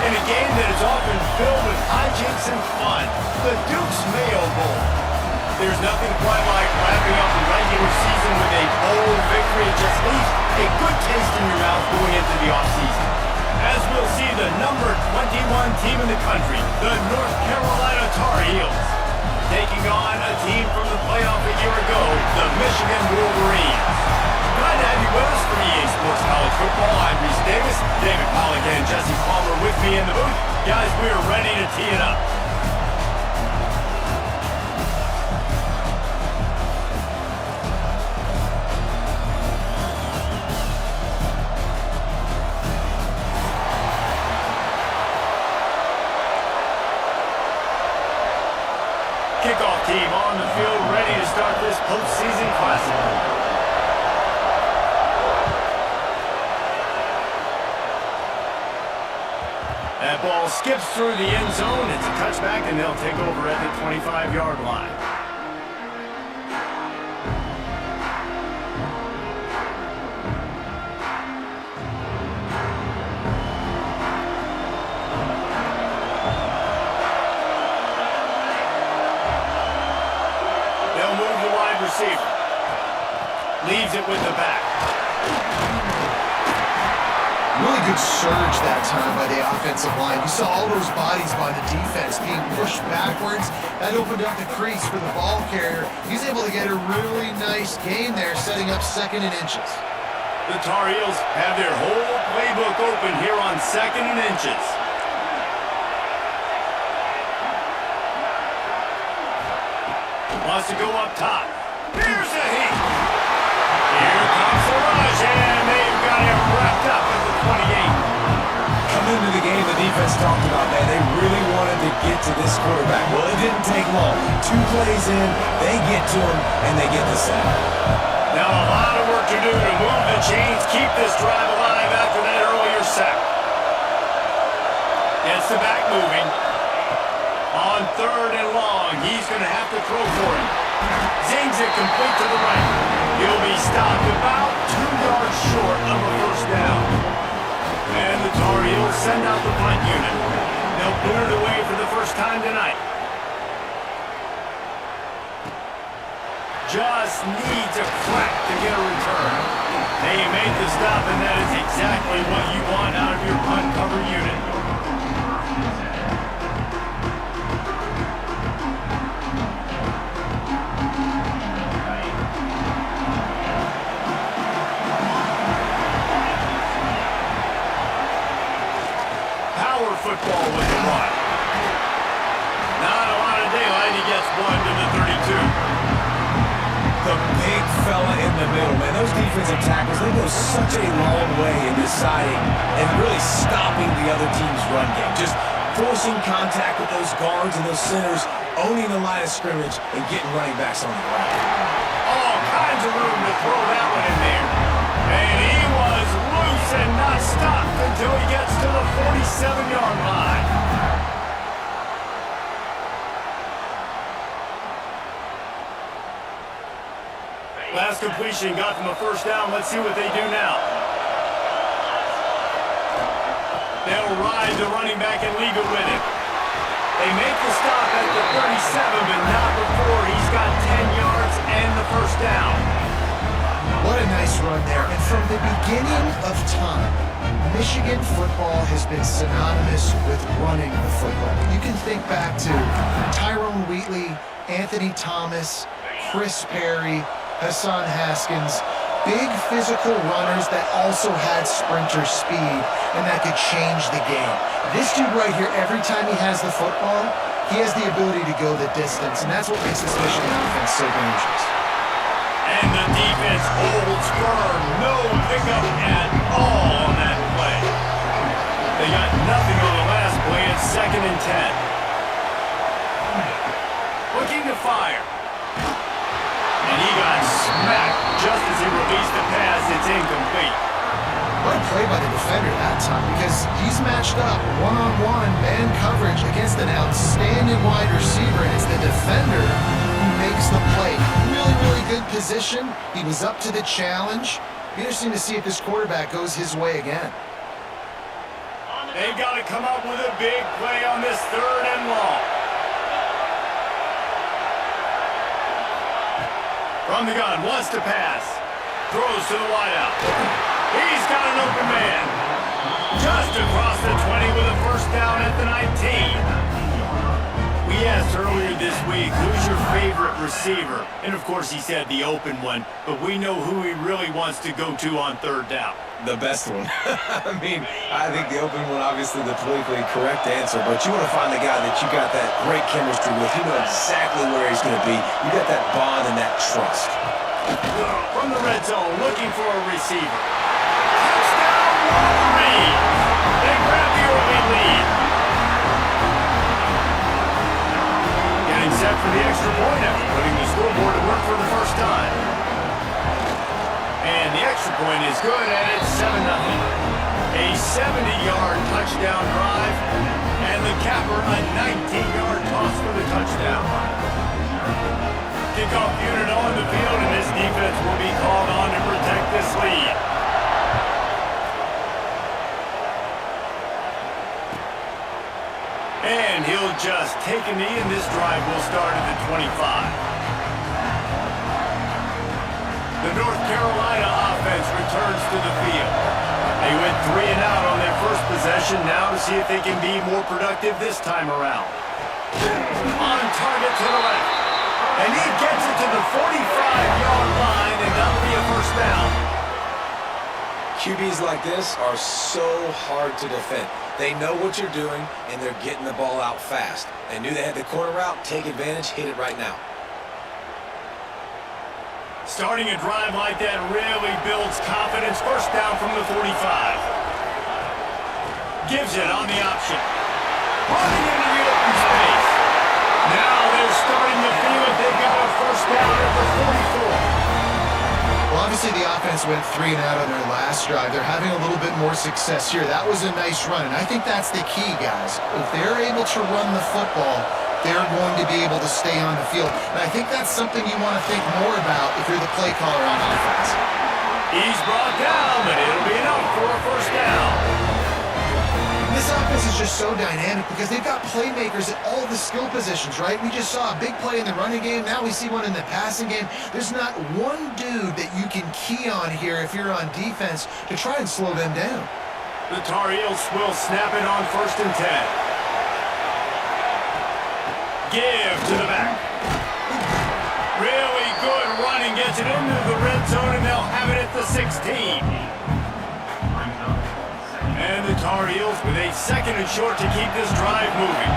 In a game that is often filled with hijinks and fun, the Duke's Mayo Bowl. There's nothing quite like wrapping up the regular season with a bowl victory. It just leaves a good taste in your mouth going into the offseason. As we'll see the number 21 team in the country, the North Carolina Tar Heels, taking on a team from the playoff a year ago, the Michigan Wolverines. Glad to have you with us for EA Sports College Football. I'm Reese Davis, David Pollock and Jesse Palmer with me in the booth. Guys, we are ready to tee it up. Kickoff team on the field, ready to start this postseason classic. That ball skips through the end zone. It's a touchback, and they'll take over at the 25-yard line. They'll move the wide receiver. Leaves it with the back. Really good surge that time by the offensive line. You saw all those bodies by the defense being pushed backwards. That opened up the crease for the ball carrier. He's able to get a really nice gain there, setting up 2nd and inches. The Tar Heels have their whole playbook open here on 2nd and inches. Wants to go up top. Here's a heat. Here comes the rush, and they've got him wrapped up at the 28. Coming into the game, the defense talked about that. They really wanted to get to this quarterback. Well, it didn't take long. 2 plays in, they get to him, and they get the sack. Now a lot of work to do to move the chains, keep this drive alive after that earlier sack. Gets the back moving. On 3rd and long, he's going to have to throw for it. Zings it complete to the right. He'll be stopped about 2 yards short of a first down. And the Tar Heels send out the punt unit. They'll put it away for the first time tonight. Just needs a crack to get a return. They made the stop, and that is exactly what you want out of your punt cover unit. Football with the run. Not a lot of daylight. He gets 1 to the 32. The big fella in the middle, man. Those defensive tackles, they go such a long way in deciding and really stopping the other team's run game. Just forcing contact with those guards and those centers, owning the line of scrimmage, and getting running backs on the ground. All kinds of room to throw that one in there. And he was loose and not stopped until he gets to the 47-yard line. Last completion got them a first down. Let's see what they do now. They'll ride the running back and leave it with him. They make the stop at the 37, but not before he's got 10 yards and the first down. What a nice run there. And from the beginning of time, Michigan football has been synonymous with running the football. You can think back to Tyrone Wheatley, Anthony Thomas, Chris Perry, Hassan Haskins, big physical runners that also had sprinter speed and that could change the game. This dude right here, every time he has the football, he has the ability to go the distance, and that's what makes this Michigan offense so dangerous. And the defense holds firm. No pickup at all on that play. They got nothing on the last play. It's 2nd and 10. Looking to fire. And he got smacked just as he released the pass. It's incomplete. What a play by the defender that time, because he's matched up one-on-one man coverage against an outstanding wide receiver. And it's the defender who makes the play. Really, really good position. He was up to the challenge. Be interesting to see if this quarterback goes his way again. On the They've got to come up with a big play on this 3rd and long. From the gun, wants to pass. Throws to the wideout. He's got an open man. Just across the 20 with a first down at the 19. We asked earlier this week, who's your favorite receiver? And of course he said the open one, but we know who he really wants to go to on 3rd down. The best one. I mean, I think the open one, obviously the politically correct answer, but you want to find the guy that you got that great chemistry with. You know exactly where he's going to be. You got that bond and that trust. From the red zone, looking for a receiver. Touchdown, Wolverines! They grab the early lead. Getting set for the extra point after putting the scoreboard to work for the first time. And the extra point is good, and it's 7-0. A 70-yard touchdown drive, and the capper a 19-yard toss for the touchdown. Kickoff unit on the field, and this defense will be called on to protect this lead. And he'll just take a knee, and this drive will start at the 25. The North Carolina offense returns to the field. They went 3 and out on their first possession, now to see if they can be more productive this time around. On target to the left. And he gets it to the 45-yard line, and that'll be a first down. QBs like this are so hard to defend. They know what you're doing, and they're getting the ball out fast. They knew they had the corner route. Take advantage. Hit it right now. Starting a drive like that really builds confidence. First down from the 45. Gives it on the option. Running into the open space. Now they're starting to feel it. They've got a first down at the 44. Well, obviously the offense went 3 and out on their last drive. They're having a little bit more success here. That was a nice run, and I think that's the key, guys. If they're able to run the football, they're going to be able to stay on the field. And I think that's something you want to think more about if you're the play caller on offense. He's brought down, but it'll be enough for a first down. This offense is just so dynamic because they've got playmakers at all the skill positions, right? We just saw a big play in the running game. Now we see one in the passing game. There's not one dude that you can key on here if you're on defense to try and slow them down. The Tar Heels will snap it on 1st and 10. Give to the back. Really good running, gets it into the red zone, and they'll have it at the 16. And the Tar Heels with a 2nd and short to keep this drive moving.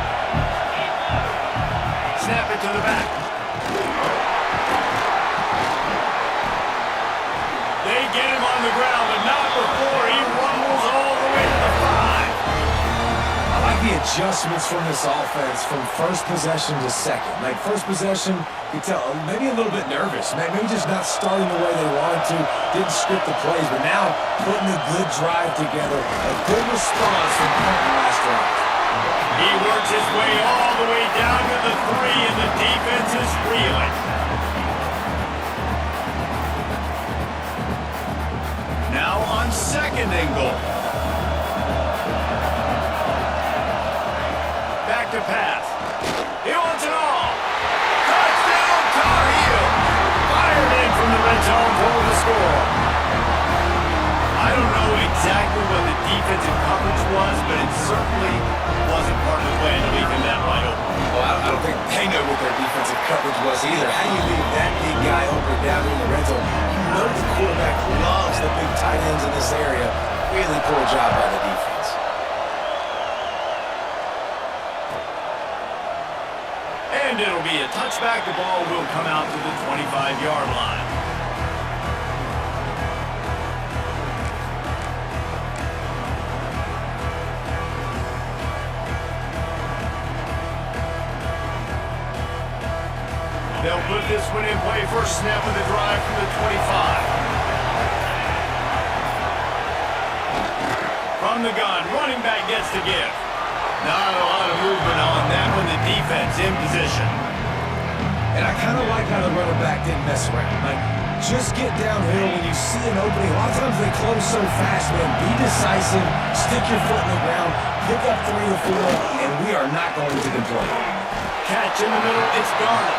Snap it to the back. They get him on the ground, but not before he rumbles all the way to the 5. I like the adjustments from this offense from first possession to second. Like first possession, you tell maybe a little bit nervous, maybe just not starting the way they wanted to, didn't script the plays, but now putting a good drive together, a good response from the last drive. He works his way all the way down to the 3, and the defense is reeling. Now on 2nd and goal. Back to pass. He wants it all. Touchdown, Tar Heels. Fired in from the red zone for the score. I don't know exactly what the defensive coverage was, but it certainly wasn't part of the plan to leave him that wide open. Well, I don't think they know what their defensive coverage was either. How do you leave that big guy open down in the red zone? You know the quarterback loves the big tight ends in this area. Really poor job by the defense. And it'll be a touchback. The ball will come out to the 25-yard line. They'll put this one in play. First snap of the drive from the 25. From the gun, running back gets the give. Not a lot of movement on that one. The defense in position. And I kind of like how the running back didn't mess around. Like, Just get downhill when you see an opening. A lot of times they close so fast, man. Be decisive, stick your foot in the ground, pick up 3 or 4, and we are not going to complain. Catch in the middle, it's gone.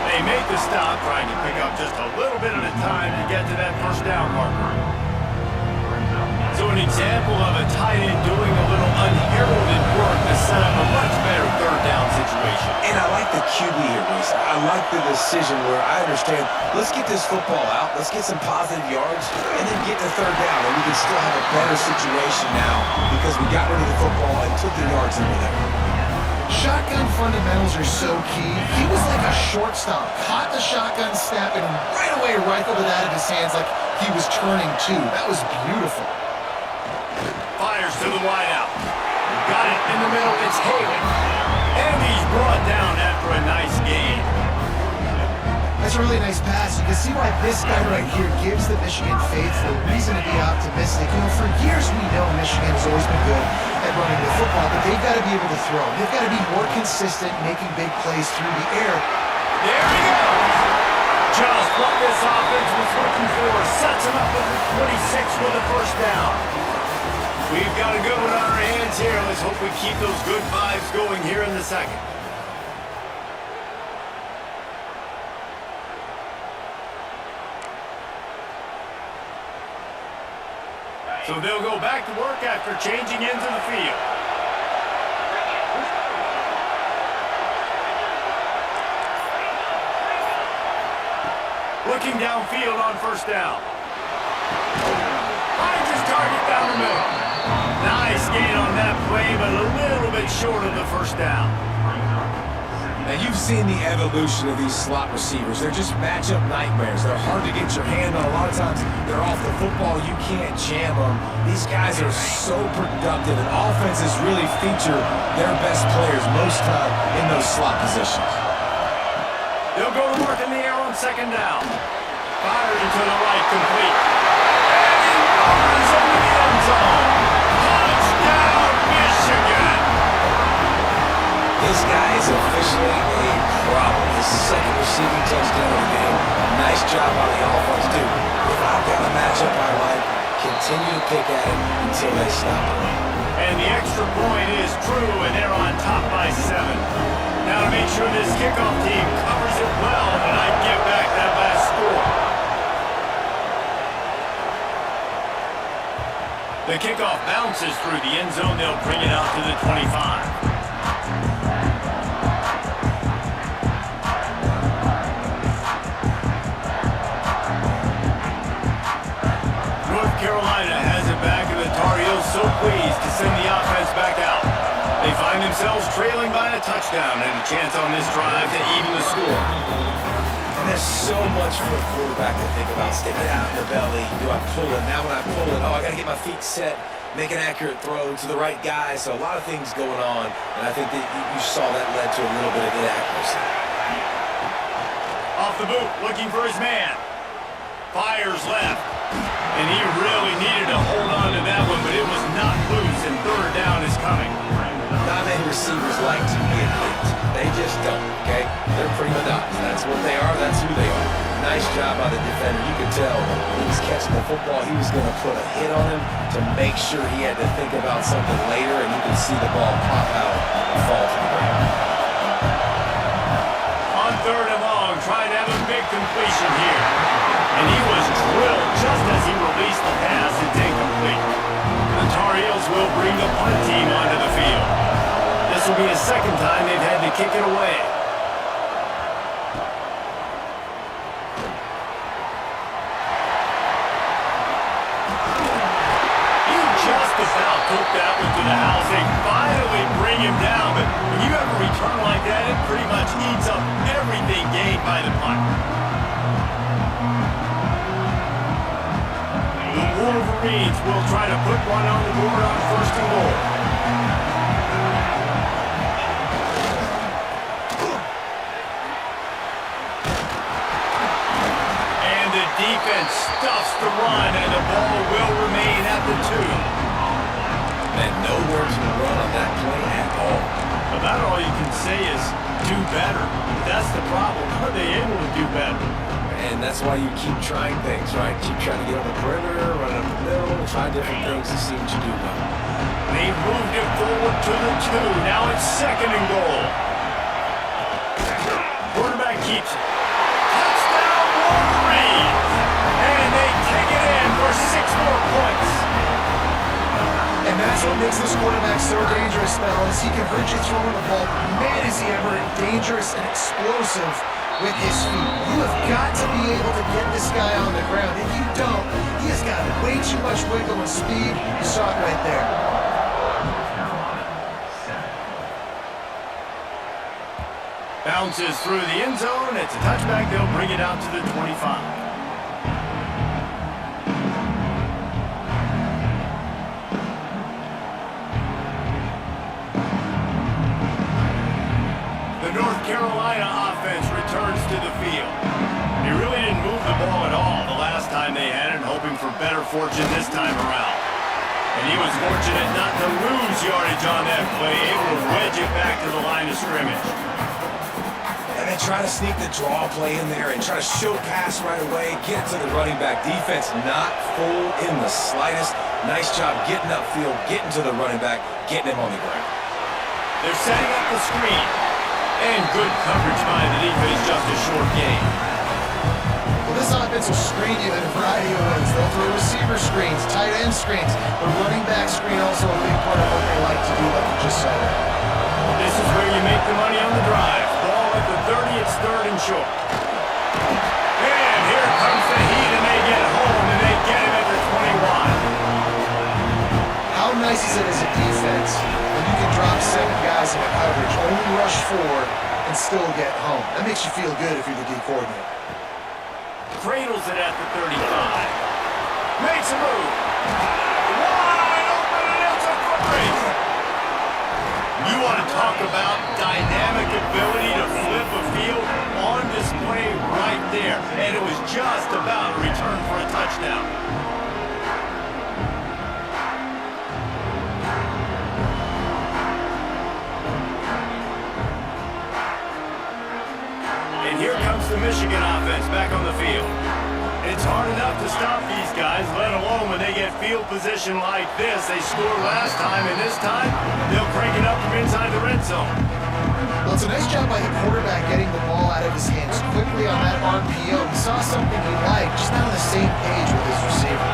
They make the stop, trying to pick up just a little bit at a time to get to that first down marker. So an example of a tight end doing a little unheralded work to set up a much better third down situation. And I like the QB here, Reese. I like the decision where I understand, let's get this football out, let's get some positive yards, and then get to third down, and we can still have a better situation now because we got rid of the football and took the yards into there. Shotgun fundamentals are so key. He was like a shortstop, caught the shotgun snap, and right away rifled it out of his hands like he was turning too. That was beautiful. Fires to the wideout. Got it in the middle, it's Haley. And he's brought down after a nice gain. That's a really nice pass. You can see why this guy right here gives the Michigan faithful reason to be optimistic. You know, for years we know Michigan has always been good at running the football, but they've got to be able to throw. They've got to be more consistent, making big plays through the air. There he goes. Just what this offense was looking for. Sets him up at the 26 with a first down. We've got a good one on our hands here. Let's hope we keep those good vibes going here in the second. So they'll go back to work after changing into the field. Looking downfield on first down. Finds his target down the middle. Nice gain on that play, but a little bit short of the first down. Now, you've seen the evolution of these slot receivers. They're just matchup nightmares. They're hard to get your hand on. A lot of times, they're off the football. You can't jam them. These guys are so productive, and offenses really feature their best players most time in those slot positions. They'll go to work in the air on second down. Fired into the right, complete. And he runs over the end zone. Touchdown, Michigan! This guy is officially a problem. His second receiving touchdown of the game. Nice job on the offense, too. If I've got a matchup I like, continue to pick at it until they stop it. And the extra point is true, and they're on top by 7. Now to make sure this kickoff team covers it well, and I give back that last score. The kickoff bounces through the end zone. They'll bring it out to the 25. Carolina has it back, and the Tar Heels so pleased to send the offense back out. They find themselves trailing by a touchdown and a chance on this drive to even the score. And there's so much for a quarterback to think about. Stick it out in the belly. Do I pull it? Now when I pull it, I got to get my feet set, make an accurate throw to the right guy. So a lot of things going on, and I think that you saw that led to a little bit of inaccuracy. Off the boot, looking for his man. Fires left. And he really needed to hold on to that one, but it was not loose, and third down is coming. Not many receivers like to get hit. They just don't, okay? They're prima donnas. That's what they are. That's who they are. Nice job by the defender. You could tell when he was catching the football, he was going to put a hit on him to make sure he had to think about something later, and you could see the ball pop out and fall to the ground. On third and long, trying to have a big completion here. And he was drilled just as he released the pass. It's incomplete. The Tar Heels will bring the punt team onto the field. This will be a second time they've had to kick it away. He just about took that one to the house. They finally bring him down, but when you have a return like that, it pretty much eats up everything gained by the punt. Wolverines will try to put one on the board on first and goal. And the defense stuffs the run, and the ball will remain at the 2. And nowhere to run on that play at all. About all you can say is do better. That's the problem. Are they able to do better? And that's that's why you keep trying things, right? Keep trying to get on the perimeter, run up the middle, try different things to see what you do well. They moved it forward to the 2. Now it's 2nd and goal. Quarterback keeps it. Touchdown, Wolverines! And they take it in for 6 more points. And that's what makes this quarterback so dangerous, fellas. He can hurt you throwing the ball. Man, is he ever dangerous and explosive with his feet. You have got to be able to get this guy on the ground. If you don't, he has got way too much wiggle and speed. You saw it right there. Bounces through the end zone. It's a touchback. They'll bring it out to the 25. The North Carolina offense returns to the field. He really didn't move the ball at all the last time they had it, hoping for better fortune this time around. And he was fortunate not to lose yardage on that play, able to wedge it back to the line of scrimmage. And they try to sneak the draw play in there and try to show pass right away, get to the running back. Defense not full in the slightest. Nice job getting upfield, getting to the running back, getting him on the ground. They're setting up the screen. And good coverage by the defense, just a short game. Well, this offense will screen you in a variety of ways. They'll throw receiver screens, tight end screens. The running back screen also a big part of what they like to do, like you just said. This is where you make the money on the drive. Ball at the 30, it's 3rd and short. And here comes the heat, and they get home, and they get him at the 21. How nice is it as a defense when you can drop 7 guys in a coverage, only rush 4, and still get home? That makes you feel good if you're the D coordinator. Cradles it at the 35. Makes a move. Wide open, and it's a foot race. You want to talk about dynamic ability to flip a field on display right there. And it was just about a return for a touchdown. And here comes the Michigan offense back on the field. It's hard enough to stop these guys, let alone when they get field position like this. They scored last time, and this time, they'll crank it up from inside the red zone. Well, it's a nice job by the quarterback getting the ball out of his hands quickly on that RPO. He saw something he liked, just not on the same page with his receiver.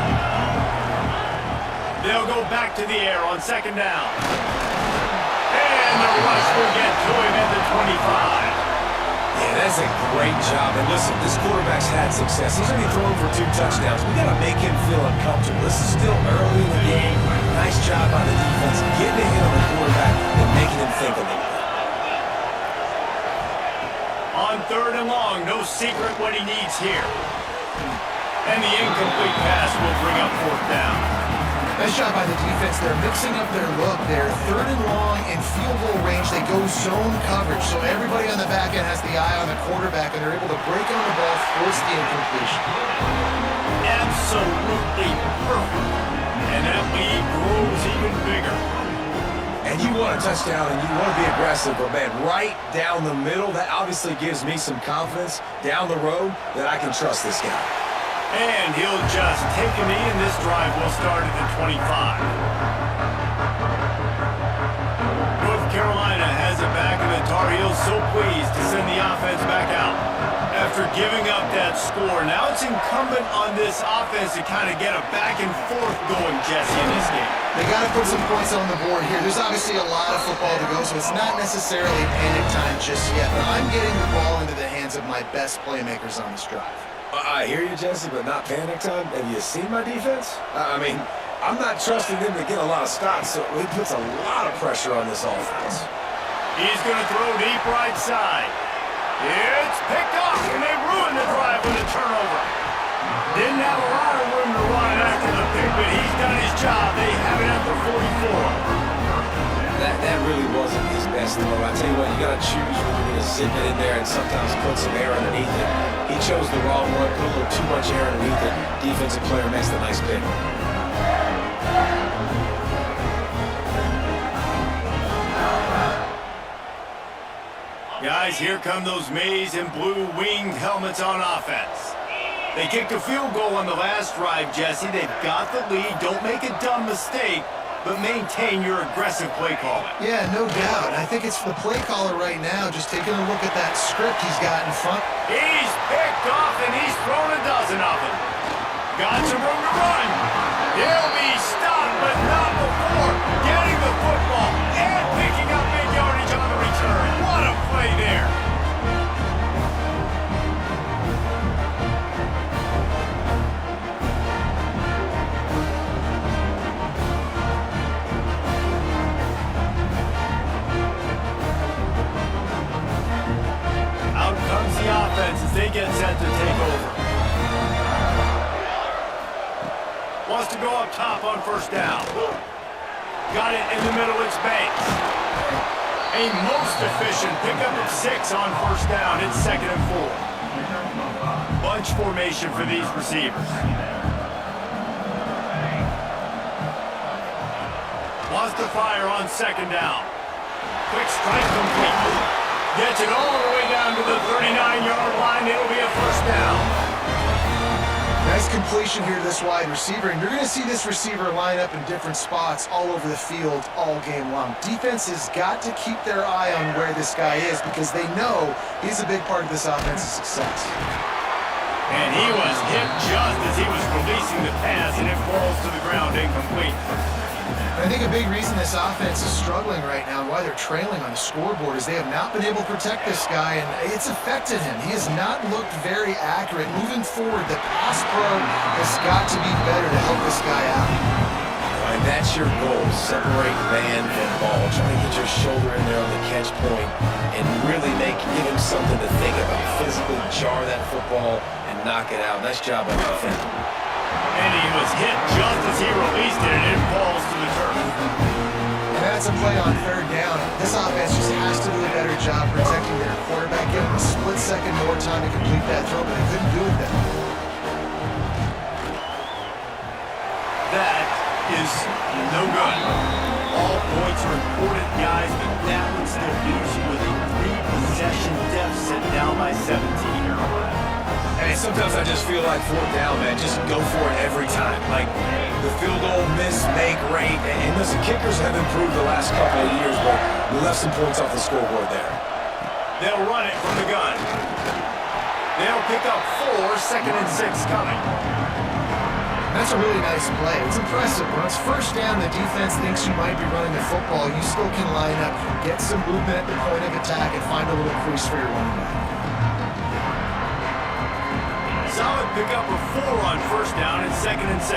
They'll go back to the air on 2nd down. And the rush will get to him at the 25. Yeah, that's a great job. And listen, this quarterback's had success. He's already thrown for 2 touchdowns. We got to make him feel uncomfortable. This is still early in the game. Nice job by the defense getting a hit on the quarterback and making him think a little bit. On 3rd and long, no secret what he needs here. And the incomplete pass will bring up 4th down. Nice job by the defense. They're mixing up their look there. 3rd and long in field goal range. They go zone coverage. So everybody on the back end has the eye on the quarterback, and they're able to break on the ball, force the incompletion. Absolutely perfect. And that lead grows even bigger. And you want a touchdown and you want to be aggressive, but man, right down the middle, that obviously gives me some confidence down the road that I can trust this guy. And he'll just take a knee, and this drive will start at the 25. North Carolina has it back, and the Tar Heels so pleased to send the offense back out. After giving up that score, now it's incumbent on this offense to kind of get a back and forth going, Jesse, in this game. They got to put some points on the board here. There's obviously a lot of football to go, so it's not necessarily panic time just yet, but I'm getting the ball into the hands of my best playmakers on this drive. I hear you, Jesse, but not panic time. Have you seen my defense? I mean, I'm not trusting them to get a lot of stops, so it puts a lot of pressure on this offense. He's going to throw deep right side. It's picked off, and they ruined the drive with a turnover. Didn't have a lot of room to run after the pick, but he's done his job. They have it at the 44. That really wasn't his best throw. I tell you what, you got to choose when you're going to zip it in there and sometimes put some air underneath it. He chose the wrong one, put a little too much air underneath it. Defensive player makes the nice pick. Guys, here come those maize and blue winged helmets on offense. They kicked a field goal on the last drive, Jesse. They've got the lead. Don't make a dumb mistake, but maintain your aggressive play calling. Yeah, no doubt. I think it's the play caller right now just taking a look at that script he's got in front. He's picked off, and he's thrown a dozen of them. Got some room to run. He'll be stopped, but not before getting the football and picking up big yardage on the return. What a play there. Out comes the offense as they get set to take over. Wants to go up top on first down. Got it in the middle, it's Banks. A most efficient pickup of 6 on first down. It's 2nd and 4. Bunch formation for these receivers. Wants to fire on 2nd down. Quick strike complete. Gets it all the way down to the 39-yard line. It'll be a first down. Nice completion here to this wide receiver, and you're going to see this receiver line up in different spots all over the field all game long. Defense has got to keep their eye on where this guy is because they know he's a big part of this offense's success. And he was hit just as he was releasing the pass, and it falls to the ground incomplete. I think a big reason this offense is struggling right now and why they're trailing on the scoreboard is they have not been able to protect this guy, and it's affected him. He has not looked very accurate. Moving forward, the pass pro has got to be better to help this guy out. And that's your goal. Separate man and ball. Try to get your shoulder in there on the catch point and really give him something to think about. Physically jar that football and knock it out. Nice job on the defense. And he was hit just as he released it, and it falls to the turf. And that's a play on 3rd down. This offense just has to do a better job protecting their quarterback. Give him a split second more time to complete that throw, but they couldn't do it then. That is no good. All points are important, guys, but that one still leaves you with a 3-possession deficit down by 17. And sometimes I just feel like 4th down, man, just go for it every time. Like the field goal miss, make rate, and listen, kickers have improved the last couple of years, but we left some points off the scoreboard there. They'll run it from the gun. They'll pick up 4, 2nd and 6 coming. That's a really nice play. It's impressive. When it's first down, the defense thinks you might be running the football. You still can line up, get some movement at the point of attack, and find a little crease for your running back. Solid pickup of 4 on first down and 2nd and 6.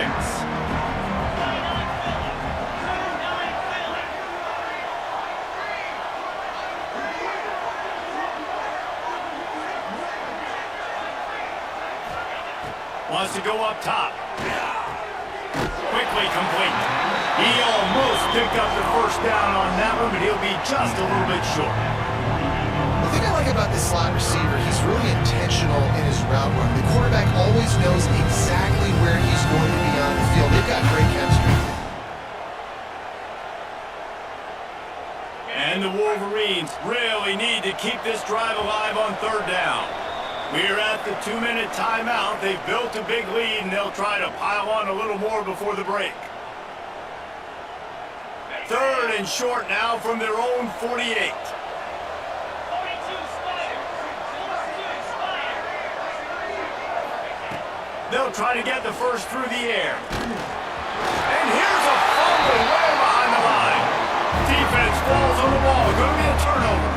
Wants to go up top. Quickly complete. He almost picked up the first down on that one, but he'll be just a little bit short. The thing I like about this slot receiver, he's really intentional in his route run. The quarterback always knows exactly where he's going to be on the field. They've got great chemistry. And the Wolverines really need to keep this drive alive on 3rd down. We're at the 2-minute timeout. They've built a big lead, and they'll try to pile on a little more before the break. 3rd and short now from their own 48. They'll try to get the first through the air. And here's a fumble way behind the line. Defense falls on the ball. Going to be a turnover.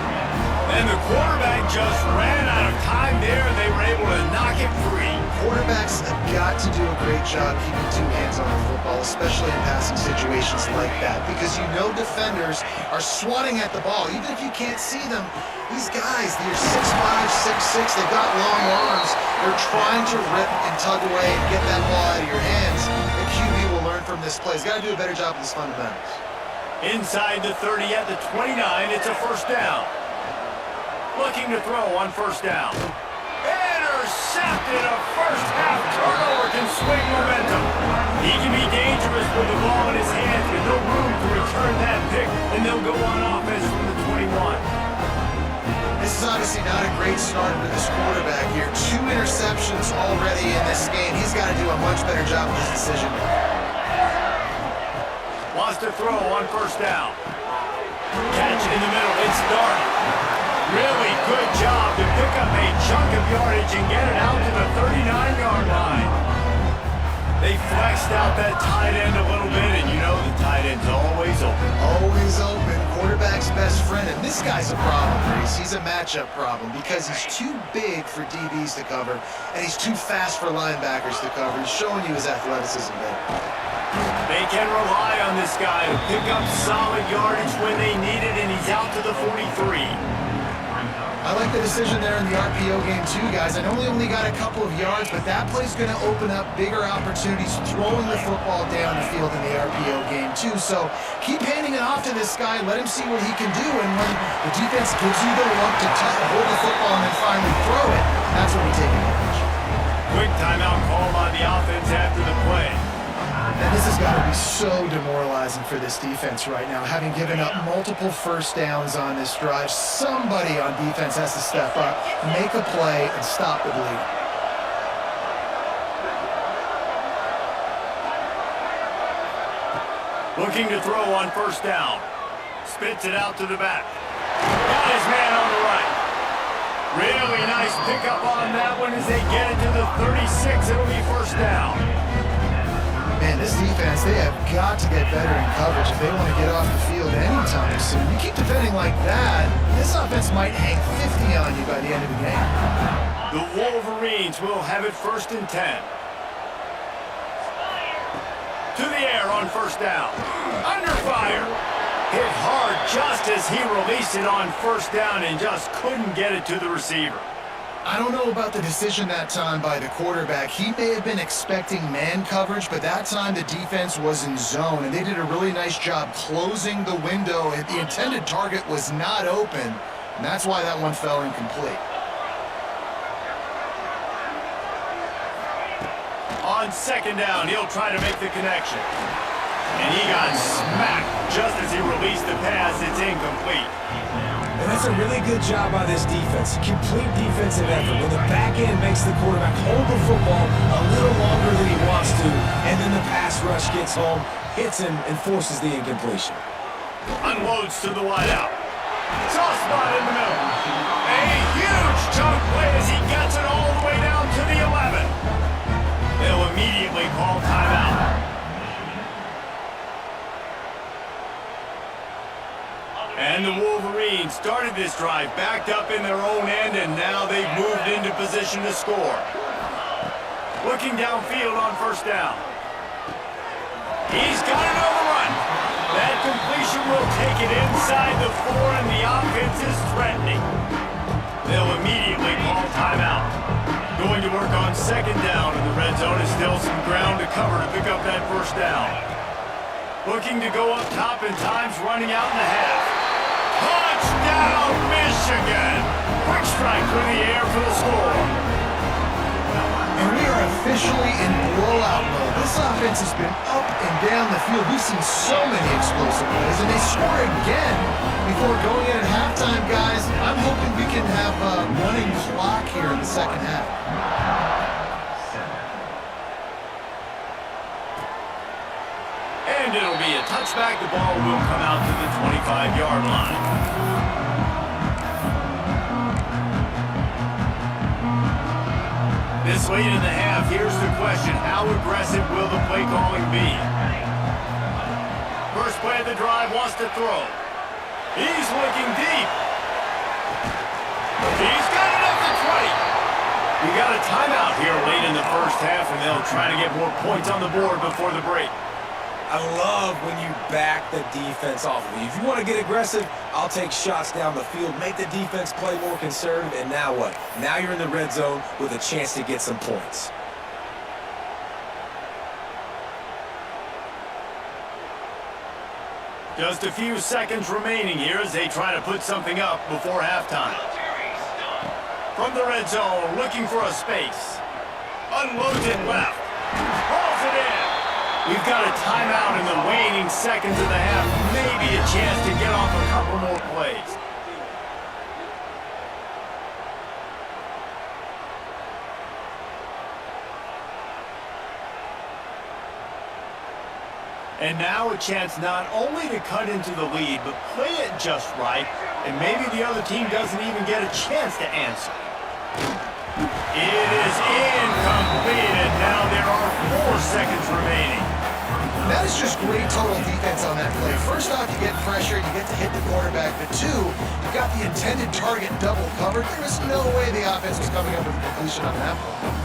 And the quarterback just ran out of time there, and they were able to knock it free. Quarterbacks have got to do a great job keeping 2 hands on the football, especially in passing situations like that, because you know defenders are swatting at the ball. Even if you can't see them, these guys, they're 6'5", 6'6", they've got long arms. They're trying to rip and tug away and get that ball out of your hands. The QB will learn from this play. He's got to do a better job with his fundamentals. Inside the 30 at the 29, it's a first down. Looking to throw on first down. Intercepted. A first half turnover can swing momentum. He can be dangerous with the ball in his hands with no room to return that pick, and they'll go on offense from the 21. This is is obviously not a great start for this quarterback here. 2 interceptions already in this game. He's got to do a much better job with his decision. Wants to throw on first down. Catch in the middle. It's started. Really good job to pick up a chunk of yardage and get it out to the 39-yard line. They flexed out that tight end a little bit, and you know the tight end's always open. Always open. Quarterback's best friend. And this guy's a problem, Reese. He's a matchup problem because he's too big for DBs to cover, and he's too fast for linebackers to cover. He's showing you his athleticism there. They can rely on this guy to pick up solid yardage when they need it, and he's out to the 43. I like the decision there in the RPO game too, guys. I know he only got a couple of yards, but that play's going to open up bigger opportunities throwing the football down the field in the RPO game too. So keep handing it off to this guy. Let him see what he can do. And when the defense gives you the look to hold the football and then finally throw it, that's when we take advantage. Quick timeout called on the offense after the play. And this has got to be so demoralizing for this defense right now. Having given up multiple first downs on this drive, somebody on defense has to step up, make a play, and stop the bleed. Looking to throw on first down. Spits it out to the back. Got his man on the right. Really nice pickup on that one as they get it to the 36. It'll be first down. Man, this defense, they have got to get better in coverage if they want to get off the field anytime soon. You keep defending like that, this offense might hang 50 on you by the end of the game. The Wolverines will have it 1st and 10. To the air on first down. Under fire. Hit hard just as he released it on first down and just couldn't get it to the receiver. I don't know about the decision that time by the quarterback. He may have been expecting man coverage, but that time the defense was in zone, and they did a really nice job closing the window. The intended target was not open, and that's why that one fell incomplete. On second down, he'll try to make the connection. And he got smacked just as he released the pass. It's incomplete. And that's a really good job by this defense. Complete defensive effort. When the back end makes the quarterback hold the football a little longer than he wants to, and then the pass rush gets home, hits him, and forces the incompletion. Unloads to the wideout. Soft spot in the middle. A huge chunk play as he gets it all the way down to the 11. They'll immediately call timeout. And the Wolverines started this drive backed up in their own end, and now they've moved into position to score. Looking downfield on first down. He's got an overrun. That completion will take it inside the 4, and the offense is threatening. They'll immediately call timeout. Going to work on second down, and the red zone is still some ground to cover to pick up that first down. Looking to go up top, and time's running out in the half. Touchdown, Michigan! Quick strike through the air for the score. And we are officially in blowout mode. This offense has been up and down the field. We've seen so many explosive plays, and they score again before going in at halftime, guys. I'm hoping we can have a running clock here in the second half. And it'll be a touchback. The ball will come out to the 25-yard line. This late in the half, here's the question. How aggressive will the play calling be? First play of the drive, wants to throw. He's looking deep. He's got it up to 20. We got a timeout here late in the first half, and they'll try to get more points on the board before the break. I love when you back the defense off of you. If you want to get aggressive, I'll take shots down the field, make the defense play more conservative, and now what? Now you're in the red zone with a chance to get some points. Just a few seconds remaining here as they try to put something up before halftime. From the red zone, looking for a space. Unloads it left. Hauls it in. We've got a timeout in the waning seconds of the half. Maybe a chance to get off a couple more plays. And now a chance not only to cut into the lead, but play it just right, and maybe the other team doesn't even get a chance to answer. It is incomplete, and now there are 4 seconds remaining. That is just great total defense on that play. First off, you get pressure, you get to hit the quarterback, but 2, you got the intended target double covered. There was no way the offense was coming up with a completion on that play.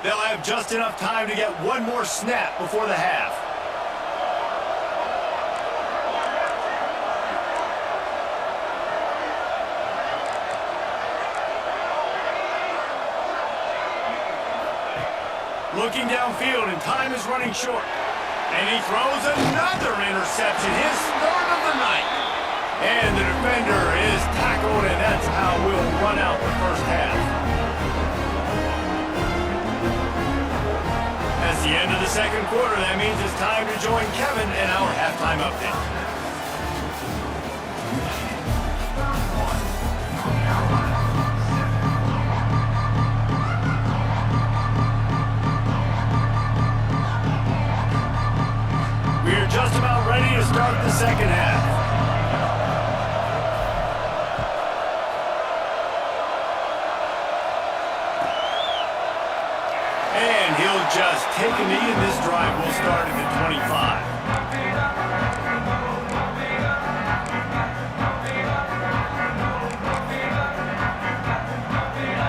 They'll have just enough time to get one more snap before the half. Looking downfield, and time is running short. And he throws another interception, his 3rd of the night. And the defender is tackled, and that's how we'll run out the first half. That's the end of the second quarter. That means it's time to join Kevin in our halftime update. We're just about ready to start the second half. And he'll just take a knee, and this drive will start at the 25.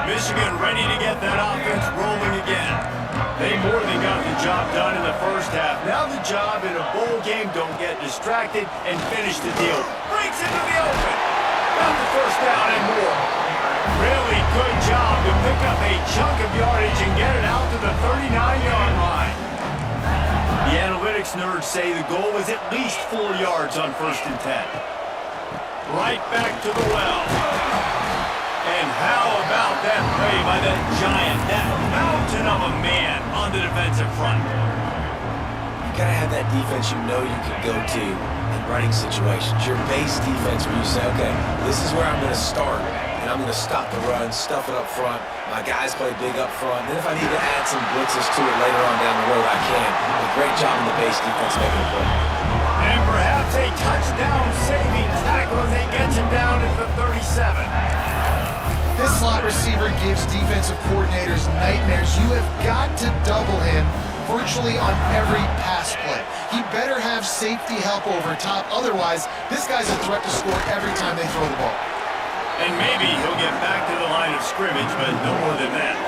Michigan ready to get that offense rolling again. They more than got the job done in the first half. Now the job in a bowl game, don't get distracted and finish the deal. Breaks into the open. Got the first down and more. Really good job to pick up a chunk of yardage and get it out to the 39-yard line. The analytics nerds say the goal was at least 4 yards on 1st and 10. Right back to the well. And how about that play by that giant, that mountain of a man on the defensive front? You gotta have that defense you know you can go to in running situations. Your base defense where you say, okay, this is where I'm gonna start. And I'm going to stop the run, stuff it up front. My guys play big up front. Then if I need to add some blitzes to it later on down the road, I can. A great job in the base defense making a play. And perhaps a touchdown-saving tackle as they get him down at the 37. This slot receiver gives defensive coordinators nightmares. You have got to double him virtually on every pass play. He better have safety help over top. Otherwise, this guy's a threat to score every time they throw the ball. And maybe he'll get back to the line of scrimmage, but no more than that.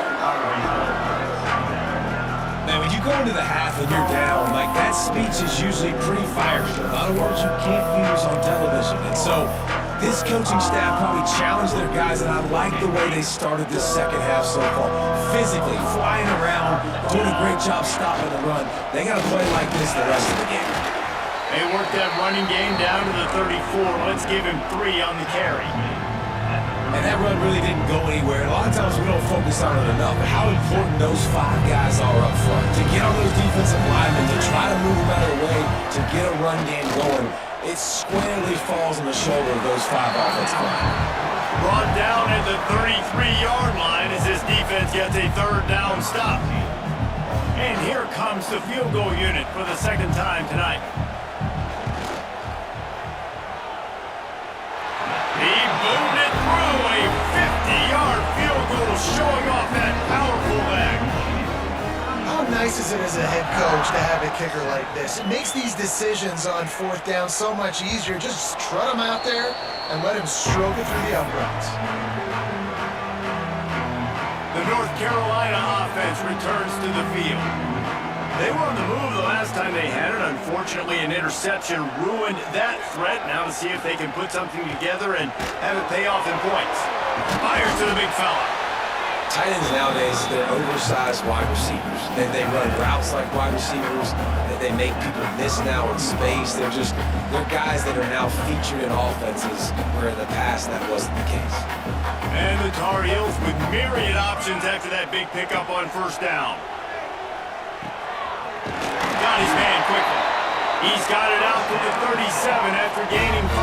Now, when you go into the half and you're down, like that speech is usually pretty fiery. A lot of words you can't use on television. And so this coaching staff probably challenged their guys, and I like the way they started this second half so far. Physically, flying around, doing a great job stopping the run. They got to play like this the rest of the game. They worked that running game down to the 34. Let's give him 3 on the carry. And that run really didn't go anywhere. A lot of times we don't focus on it enough, but how important those 5 guys are up front. To get on those defensive linemen, to try to move them out of the way, to get a run game going, it squarely falls on the shoulder of those 5 offensive linemen. Brought down at the 33-yard line as this defense gets a 3rd down stop. And here comes the field goal unit for the 2nd time tonight. He boomed it through, a 50-yard field goal showing off that powerful leg. How nice is it as a head coach to have a kicker like this? It makes these decisions on 4th down so much easier. Just strut him out there and let him stroke it through the uprights. The North Carolina offense returns to the field. They were on the move the last time they had it. Unfortunately, an interception ruined that threat. Now to see if they can put something together and have it pay off in points. Fires to the big fella. Tight ends nowadays, they're oversized wide receivers. They run routes like wide receivers. They make people miss now in space. They're guys that are now featured in offenses where in the past that wasn't the case. And the Tar Heels with myriad options after that big pickup on 1st down. Got his man quickly. He's got it out to the 37 after gaining 5.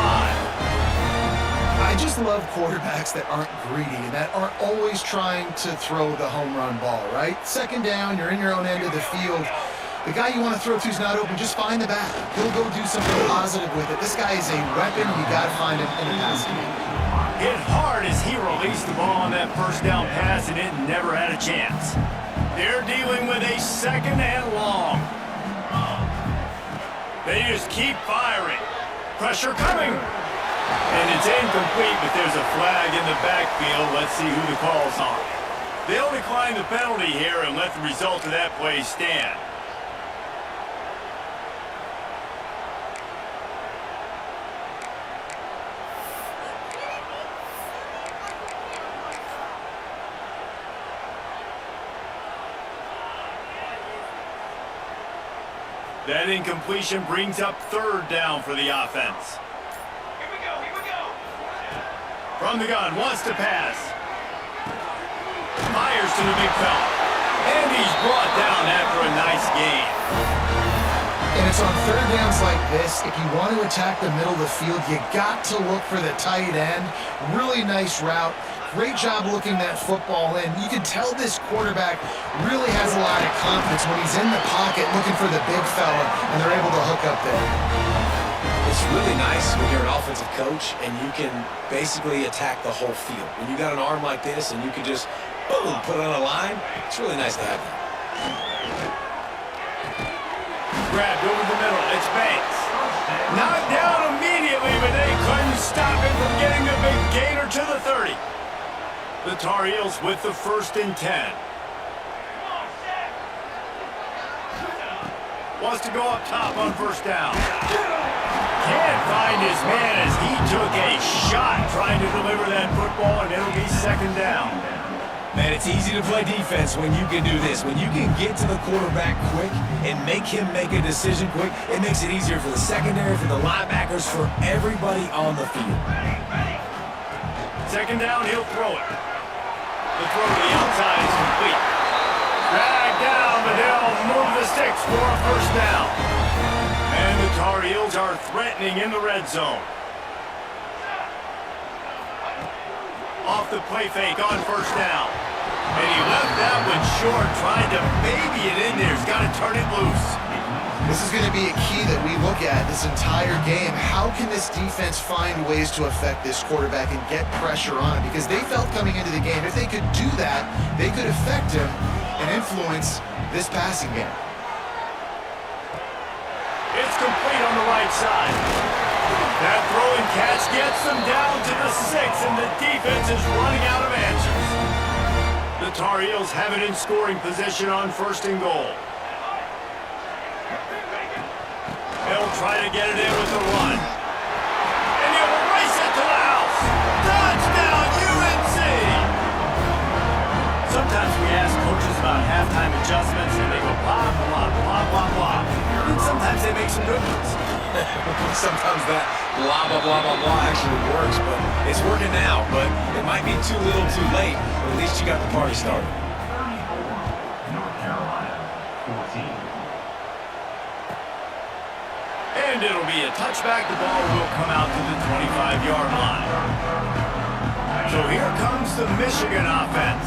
I I just love quarterbacks that aren't greedy and that aren't always trying to throw the home run ball, right? Second down, you're in your own end of the field. The guy you want to throw to is not open. Just find the back. He'll go do something positive with it. This guy is a weapon. You got to find him in the passing game. Hit hard as he released the ball on that first down pass, and it never had a chance. They're dealing with a second and long. They just keep firing. Pressure coming. And it's incomplete, but there's a flag in the backfield. Let's see who the call's on. They'll decline the penalty here and let the result of that play stand. That incompletion brings up third down for the offense. Here we go. From the gun, wants to pass. Fires to the big fella. And he's brought down after a nice gain. And it's on third downs like this, if you want to attack the middle of the field, you got to look for the tight end. Really nice route. Great job looking that football in. You can tell this quarterback really has a lot of confidence when he's in the pocket looking for the big fella, and they're able to hook up there. It's really nice when you're an offensive coach and you can basically attack the whole field. When you got an arm like this and you can just, boom, put it on a line, it's really nice to have that. Grabbed over the middle. It's Banks. Knocked down immediately, but they couldn't stop him from getting the big gainer to the 30. The Tar Heels with the 1st and 10. Wants to go up top on first down. Can't find his man as he took a shot trying to deliver that football, and it'll be second down. Man, it's easy to play defense when you can do this. When you can get to the quarterback quick and make him make a decision quick, it makes it easier for the secondary, for the linebackers, for everybody on the field. Second down, he'll throw it. The throw to the outside is complete. Dragged down, but they'll move the sticks for a first down. And the Tar Heels are threatening in the red zone. Off the play fake on first down. And he left that one short, trying to baby it in there. He's got to turn it loose. This is going to be a key that we look at this entire game. How can this defense find ways to affect this quarterback and get pressure on him? Because they felt coming into the game, if they could do that, they could affect him and influence this passing game. It's complete on the right side. That throw and catch gets them down to the 6, and the defense is running out of answers. The Tar Heels have it in scoring position on 1st and goal. They'll try to get it in with the run. And he'll race it to the house. Touchdown, UNC! Sometimes we ask coaches about halftime adjustments, and they go blah, blah, blah, blah, blah. And sometimes they make some good ones. Sometimes that blah, blah, blah, blah, blah actually works, but it's working now. But it might be too little too late, but at least you got the party started. And it'll be a touchback. The ball will come out to the 25-yard line. So here comes the Michigan offense.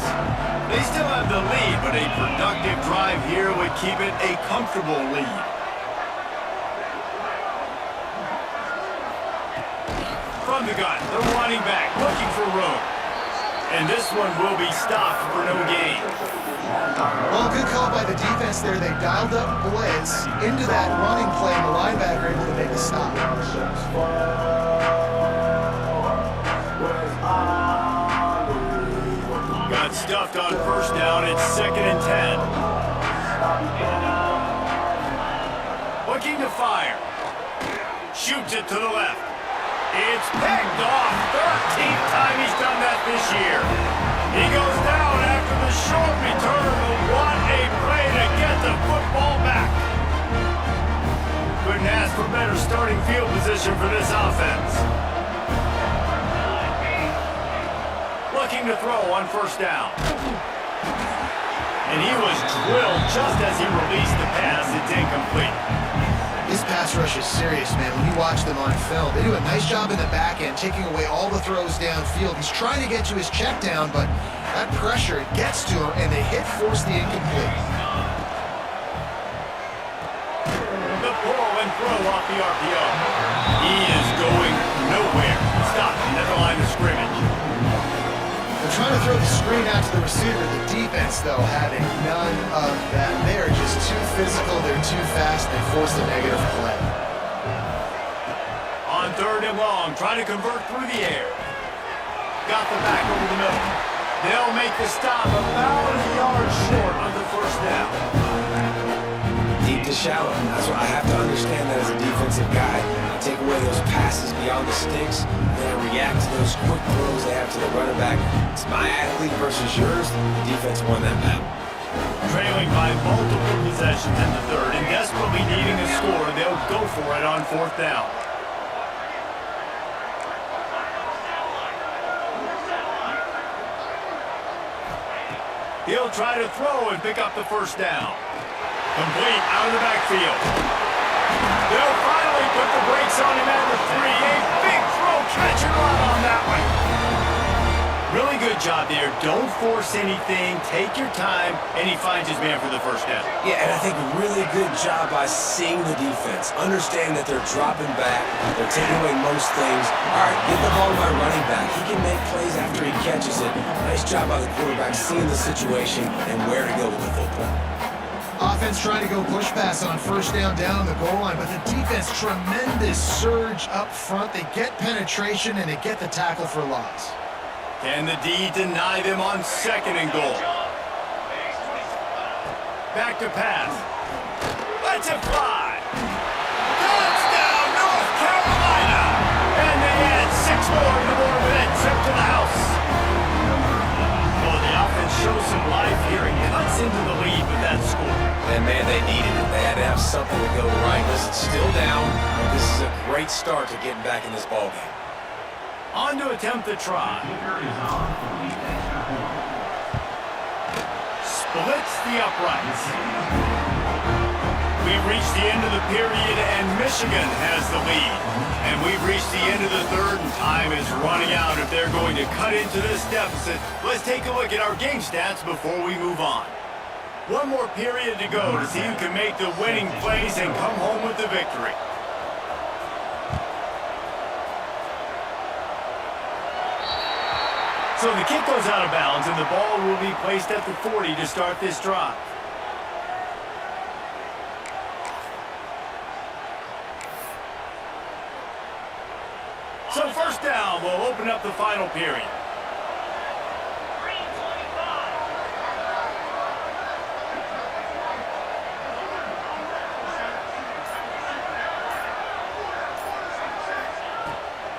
They still have the lead, but a productive drive here would keep it a comfortable lead. From the gun, the running back looking for room. And this one will be stopped for no gain. Well, good call by the defense there. They dialed up blitz into that running play, and the linebacker able to make a stop. Got stuffed on first down. It's 2nd and 10. Looking to fire. Shoots it to the left. It's picked off. 13th time he's done that this year. He goes down after the short return, but what a play to get the football back. Couldn't ask for better starting field position for this offense. Looking to throw on first down. And he was drilled just as he released the pass. It's incomplete. This pass rush is serious, man. When you watch them on film, they do a nice job in the back end, taking away all the throws downfield. He's trying to get to his check down, but that pressure gets to him, and they force the incomplete. The pull and throw off the RPO. He is going nowhere. Stop at the line of scrimmage. They're trying to throw the screen out to the receiver. The defense, though, having none of that. They are just too physical. They're too fast. They force the negative play. On 3rd and long, trying to convert through the air. Got the back over the middle. They'll make the stop about a yard short of the first down. Deep to shallow. That's what I have to understand that as a defensive guy. I take away those passes beyond the sticks, and then I react to those quick throws they have to the running back. It's my athlete versus yours. The defense won that battle. Trailing by multiple possessions in the 3rd and desperately needing a score, they'll go for it on 4th down. He'll try to throw and pick up the first down. Complete out of the backfield. They'll finally put the brakes on him at the 3. A big throw, catch and run on that one. Really good job there. Don't force anything. Take your time, and he finds his man for the first down. Yeah, and I think really good job by seeing the defense. Understand that they're dropping back. They're taking away most things. All right, get the ball to my running back. He can make plays after he catches it. Nice job by the quarterback seeing the situation and where to go with the football. Offense trying to go push pass on 1st down the goal line, but the defense, tremendous surge up front. They get penetration, and they get the tackle for loss. Can the D deny them on 2nd and goal? Back to pass. Let's it fly. Touchdown, North Carolina! And they add 6 more to the board with that trip to the house. Well, the offense shows some life here and cuts into the lead with that score. And man, they needed it. They had to have something to go right. Listen, still down. This is a great start to getting back in this ballgame. On to attempt the try. Splits the uprights. We've reached the end of the period, and Michigan has the lead. And we've reached the end of the 3rd, and time is running out if they're going to cut into this deficit. Let's take a look at our game stats before we move on. One more period to go to see who can make the winning plays and come home with the victory. So the kick goes out of bounds, and the ball will be placed at the 40 to start this drive. So 1st down will open up the final period.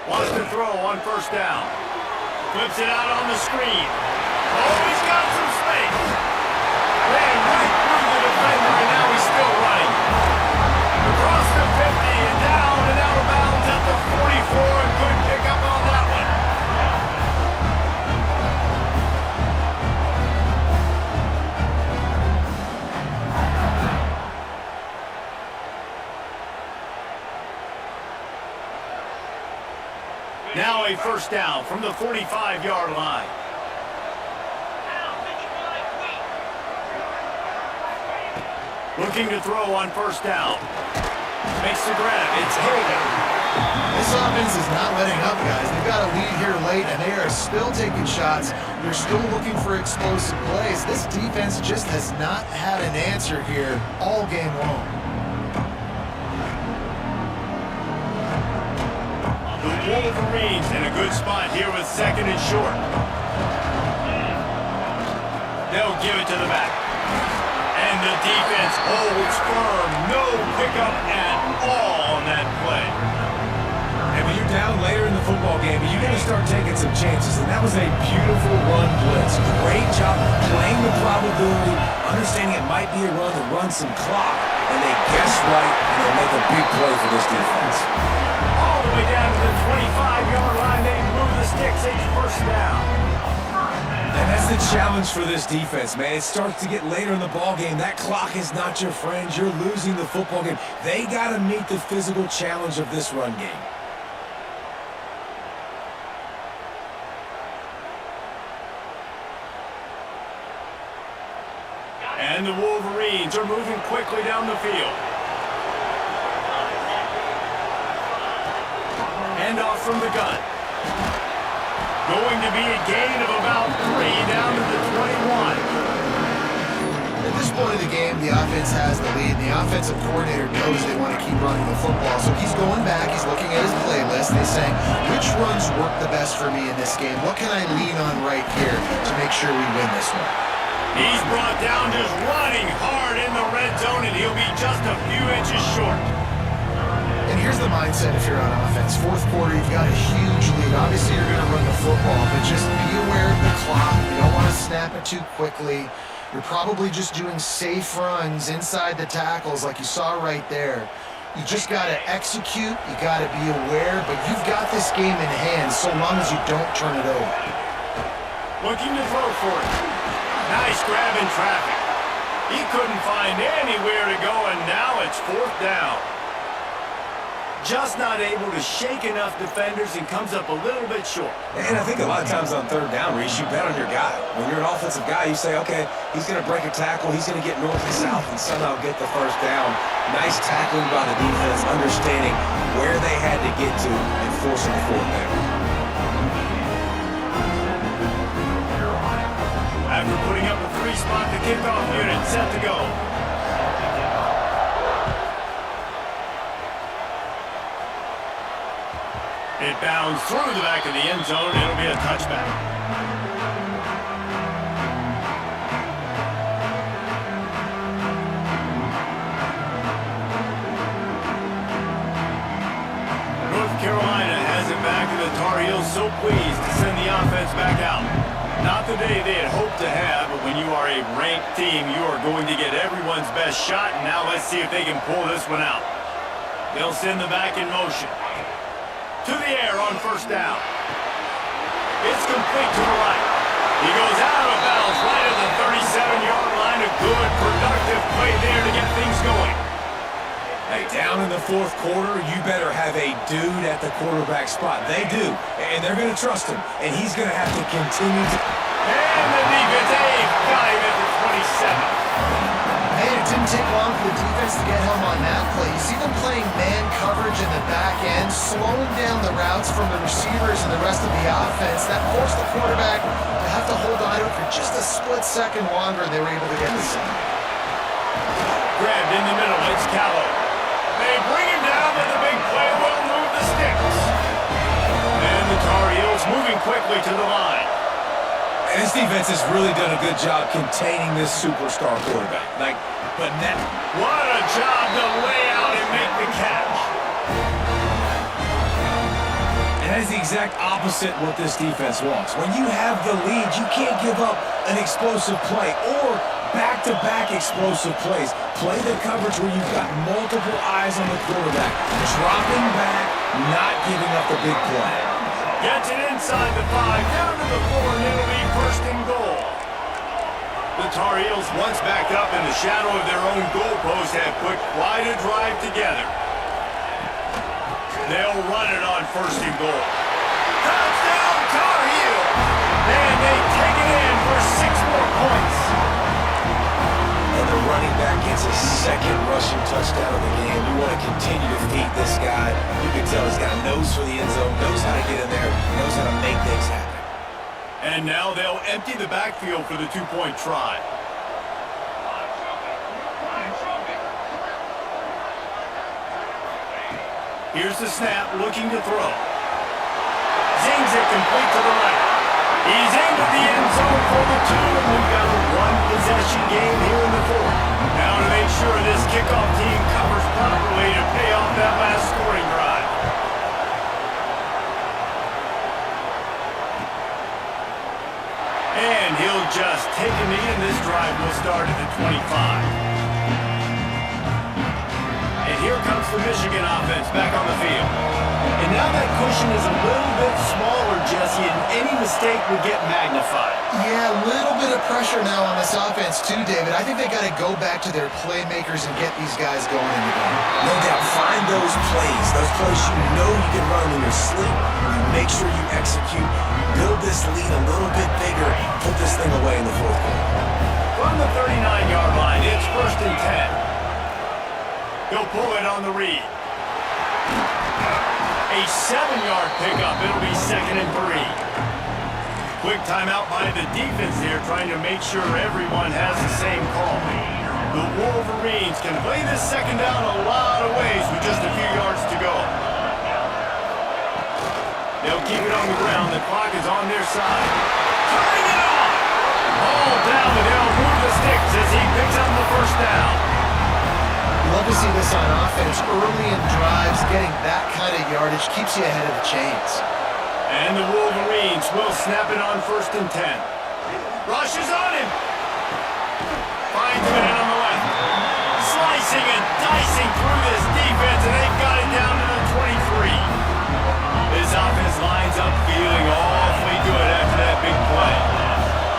Wants to throw on 1st down. Flips it out on the screen. Oh, he's got some space. Ran right through the defender, and now he's still running. Across the 50 and down and out of bounds at the 44. And good pickup on that one. Now a 1st down from the 45-yard line. Looking to throw on 1st down. Makes the grab. It's Hagan. This offense is not letting up, guys. They've got a lead here late, and they are still taking shots. They're still looking for explosive plays. This defense just has not had an answer here all game long. The Wolverines in a good spot here with 2nd and short. They'll give it to the back. And the defense holds firm. No pickup at all on that play. And when you're down later in the football game, you're going to start taking some chances. And that was a beautiful run blitz. Great job playing the probability, understanding it might be a run to run some clock. And they guess right, and they'll make a big play for this defense. All the way down to the 25-yard line. They move the sticks. It's 1st down. And that's the challenge for this defense, man. It starts to get later in the ball game. That clock is not your friend. You're losing the football game. They got to meet the physical challenge of this run game. And the Wolverines are moving quickly down the field. Hand off from the gun. Going to be a gain of about 3 down to the 21. At this point of the game, the offense has the lead. The offensive coordinator knows they want to keep running the football, so he's going back, he's looking at his playlist, and he's saying, which runs work the best for me in this game? What can I lean on right here to make sure we win this one? He's brought down just running hard in the red zone, and he'll be just a few inches short. And here's the mindset if you're on offense. Fourth quarter, you've got a huge lead. Obviously, you're going to run the football, but just be aware of the clock. You don't want to snap it too quickly. You're probably just doing safe runs inside the tackles like you saw right there. You just got to execute. You got to be aware, but you've got this game in hand so long as you don't turn it over. Looking to throw for it. Nice grab in traffic. He couldn't find anywhere to go, and now it's 4th down. Just not able to shake enough defenders and comes up a little bit short. And I think a lot of times on 3rd down, Reese, you bet on your guy. When you're an offensive guy, you say, okay, he's going to break a tackle, he's going to get north and south and somehow get the 1st down. Nice tackling by the defense, understanding where they had to get to and forcing the 4th down. After putting up a 3-spot, the kickoff unit set to go. It bounds through the back of the end zone. It'll be a touchback. North Carolina has it back, and the Tar Heels so pleased to send the offense back out. Not the day they had hoped to have, but when you are a ranked team, you are going to get everyone's best shot, and now let's see if they can pull this one out. They'll send the back in motion. To the air on 1st down. It's complete to the right. He goes out of bounds right at the 37-yard line. A good, productive play there to get things going. Hey, down in the 4th quarter, you better have a dude at the quarterback spot. They do, and they're going to trust him, and he's going to have to continue to... And the defense, got him at the 27. Man, it didn't take long for the defense to get home on that play. You see them playing man coverage in the back end, slowing down the routes from the receivers and the rest of the offense. That forced the quarterback to have to hold on to it for just a split second longer, and they were able to get the sack. Grabbed in the middle, it's Callow. They bring him down, but the big play will move the sticks. And the Tar Heels moving quickly to the line. And this defense has really done a good job containing this superstar quarterback. But now... What a job to lay out and make the catch. And that is the exact opposite what this defense wants. When you have the lead, you can't give up an explosive play or back-to-back explosive plays. Play the coverage where you've got multiple eyes on the quarterback. Dropping back, not giving up the big play. Gets it inside the 5, down to the 4, and it'll be 1st and goal. The Tar Heels, once backed up in the shadow of their own goalpost, have put quite a drive together. They'll run it on 1st and goal. Touchdown, Tar Heels! And they take it in for 6 more points. And the running back gets a 2nd rushing touchdown of the game. We want to continue to feed this guy. You can tell he's got a nose for the end zone, knows how to get in there, knows how to make things happen. And now they'll empty the backfield for the 2-point try. Here's the snap, looking to throw. Zings it complete to the right. He's into the end zone for the 2, and we've got a 1-possession game here in the 4th. Now to make sure this kickoff team covers properly to pay off that last scoring drive. And he'll just take a knee, and this drive will start at the 25. And here comes the Michigan offense back on the field. And now that cushion is a little bit smaller smaller, Jesse, and any mistake would get magnified. Yeah, a little bit of pressure now on this offense too, David. I think they got to go back to their playmakers and get these guys going in the game. No doubt. Find those plays you know you can run in your sleep. You make sure you execute. Build this lead a little bit bigger. Put this thing away in the fourth quarter. From the 39-yard line, it's 1st and 10. He'll pull it on the read. A 7-yard pickup. It'll be 2nd and 3. Quick timeout by the defense here, trying to make sure everyone has the same call. The Wolverines can play this 2nd down a lot of ways with just a few yards to go. They'll keep it on the ground. The clock is on their side. Turning it on! Ball down, but they'll move the sticks as he picks up the 1st down. Love to see this on offense. Early in drives, getting that kind of yardage keeps you ahead of the chains. And the Wolverines will snap it on 1st and 10. Rushes on him. Finds a man on the left. Slicing and dicing through this defense, and they've got it down to the 23. This offense lines up feeling awfully good after that big play.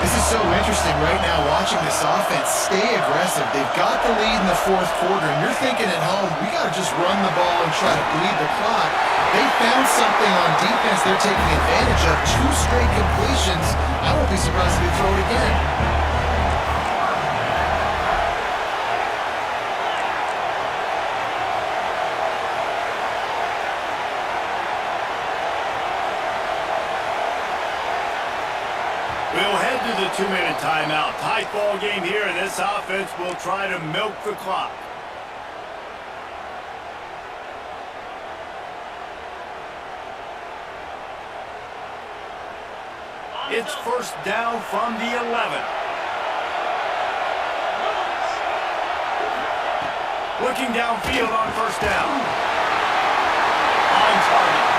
This is so interesting right now watching this offense stay aggressive. They've got the lead in the 4th quarter, and you're thinking at home, we got to just run the ball and try to bleed the clock. They found something on defense they're taking advantage of. 2 straight completions. I won't be surprised if they throw it again. We'll head to the 2-minute timeout. Tight ball game here, and this offense will try to milk the clock. It's 1st down from the 11. Looking downfield on 1st down. On target.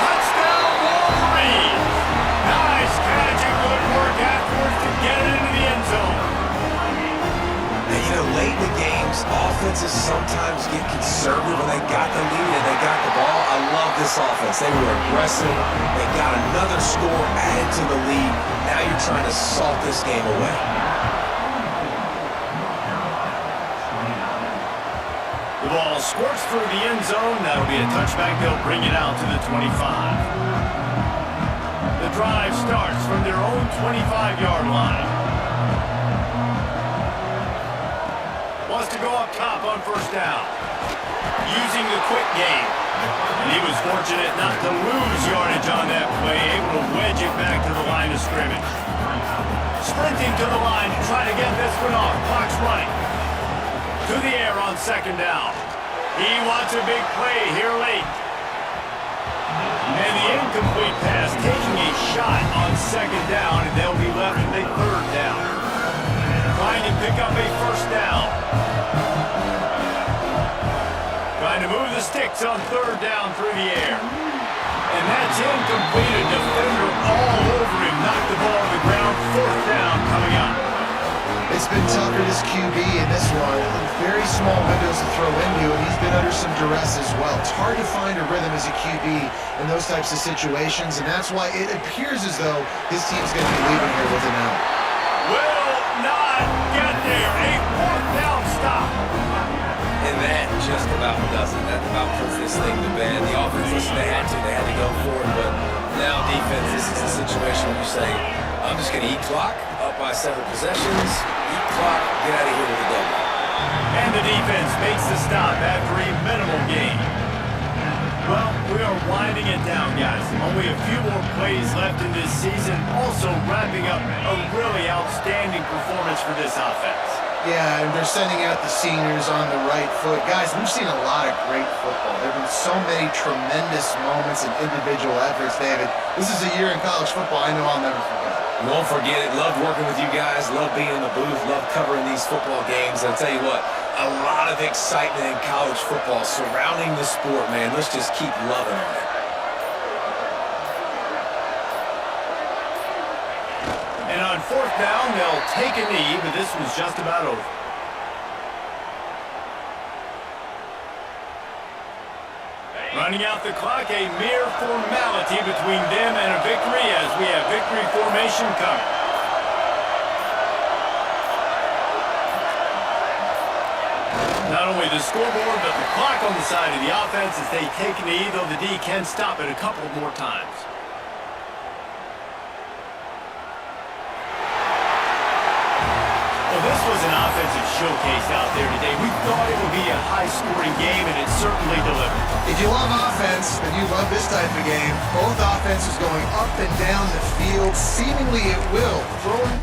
Touchdown, Wolverines! Nice catch and good work afterwards to get it into the end zone. And you know, late in the games, offenses sometimes get conservative when they got the lead and they got the ball. I love this offense. They were aggressive. They got another score added to the lead. Now you're trying to salt this game away. The ball squirts through the end zone. That'll be a touchback. They'll bring it out to the 25. The drive starts from their own 25-yard line. Wants to go up top on 1st down. Using the quick game. And he was fortunate not to lose yardage on that play, able to wedge it back to the line of scrimmage. Sprinting to the line to try to get this one off. Clock's running. To the air on 2nd down. He wants a big play here late. And the incomplete pass taking a shot on 2nd down, and they'll be left with a 3rd down. Trying to pick up a 1st down. Trying to move the sticks on 3rd down through the air. And that's incomplete. A defender all over him. Knocked the ball to the ground. 4th down coming up. It's been Tucker's QB in this one. Very small windows to throw into, and he's been under some duress as well. It's hard to find a rhythm as a QB in those types of situations, and that's why it appears as though his team's going to be leaving here with an out. Will not get there. A 4th down stop. And that just about does it. That about puts this thing to bed. The offense, listen, they had to go for it, but now defense, this is the situation where you say, I'm just going to eat clock, up by 7 possessions, eat clock, get out of here with a double. And the defense makes the stop after a minimal gain. Well, we are winding it down, guys. Only a few more plays left in this season. Also wrapping up a really outstanding performance for this offense. Yeah, and they're sending out the seniors on the right foot. Guys, we've seen a lot of great football. There have been so many tremendous moments and individual efforts, David. This is a year in college football I know I'll never forget. Won't forget it. Loved working with you guys. Loved being in the booth. Loved covering these football games. And I'll tell you what, a lot of excitement in college football surrounding the sport, man. Let's just keep loving it. And on 4th down, they'll take a knee, but this one's just about over. Running out the clock, a mere formality between them and a victory as we have victory formation coming. Not only the scoreboard, but the clock on the side of the offense as they take a knee, though the D can stop it a couple more times. Well, this was an offensive showcase out there today. We thought it would be a high-scoring game, and it certainly delivered. If you love offense, then you love this type of game. Both offenses going up and down the field. Seemingly it will. Throwing